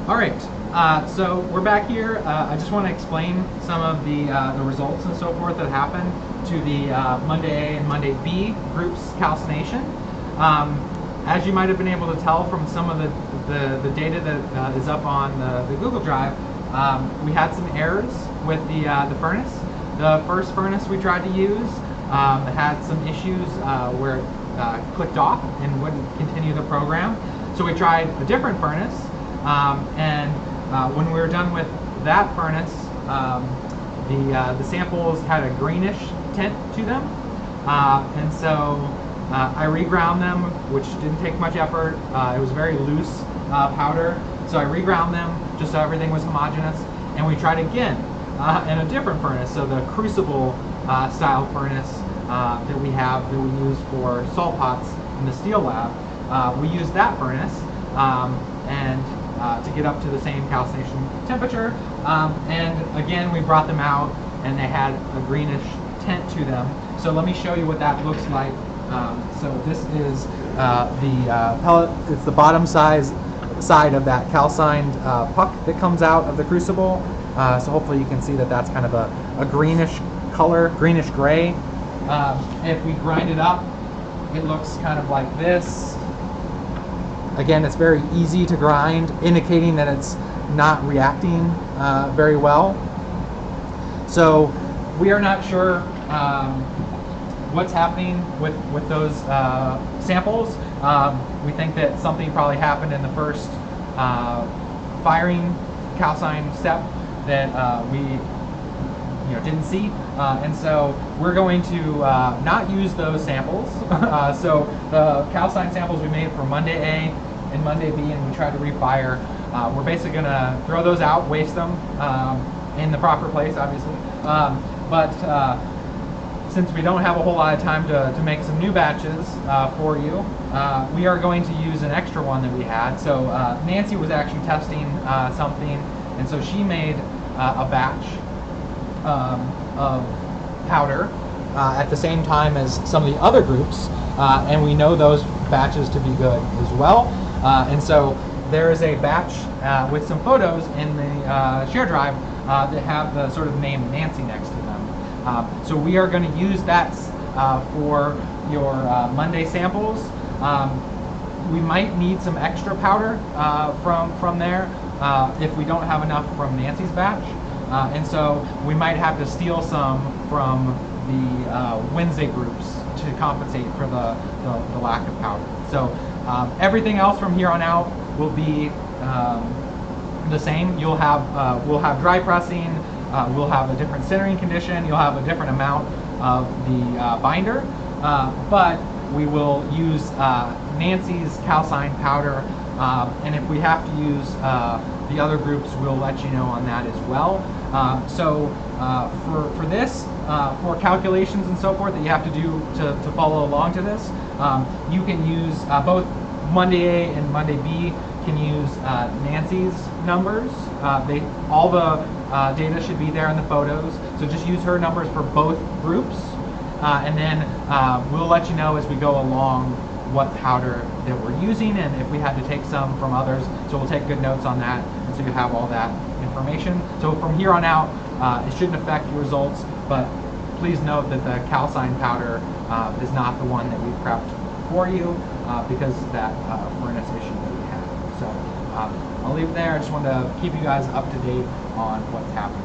All right, so we're back here. I just want to explain some of the results and so forth that happened to the Monday A and Monday B groups calcination. As you might have been able to tell from some of the data that is up on the Google Drive, we had some errors with the furnace. The first furnace we tried to use had some issues where it clicked off and wouldn't continue the program. So we tried a different furnace, and when we were done with that furnace, the samples had a greenish tint to them, and so I reground them, which didn't take much effort. It was very loose powder, so I reground them just so everything was homogeneous, and we tried again in a different furnace, so the crucible style furnace that we use for salt pots in the steel lab. We used that furnace and to get up to the same calcination temperature, and again we brought them out and they had a greenish tint to them. So let me show you what that looks like. So this is the pellet. It's the bottom side of that calcined puck that comes out of the crucible. So hopefully you can see that that's kind of a greenish color, greenish gray. If we grind it up, it looks kind of like this. Again, it's very easy to grind, indicating that it's not reacting very well. So we are not sure what's happening with those samples. We think that something probably happened in the first firing calcined step that we didn't see, and so we're going to not use those samples. So the calcined samples we made for Monday A and Monday B, and we tried to refire, we're basically going to throw those out, waste them in the proper place, obviously. But since we don't have a whole lot of time to make some new batches for you, we are going to use an extra one that we had. So Nancy was actually testing something, and so she made a batch of powder at the same time as some of the other groups, and we know those batches to be good as well. And so there is a batch with some photos in the share drive that have the sort of name Nancy next to them. So we are going to use that for your Monday samples. We might need some extra powder from there if we don't have enough from Nancy's batch. And so we might have to steal some from the Wednesday groups to compensate for the lack of powder. So everything else from here on out will be the same. We'll have dry pressing. We'll have a different centering condition. You'll have a different amount of the binder, but we will use Nancy's calcined powder. And if we have to use the other groups, we'll let you know on that as well. So for this, for calculations and so forth that you have to do to follow along to this, you can use both Monday A and Monday B can use Nancy's numbers. All the data should be there in the photos, so just use her numbers for both groups, and then we'll let you know as we go along what powder that we're using, and if we had to take some from others. So we'll take good notes on that, and so you have all that information. So from here on out, it shouldn't affect your results, but please note that the calcined powder is not the one that we prepped for you because of that furnace issue that we had. So I'll leave it there. I just wanted to keep you guys up to date on what's happening.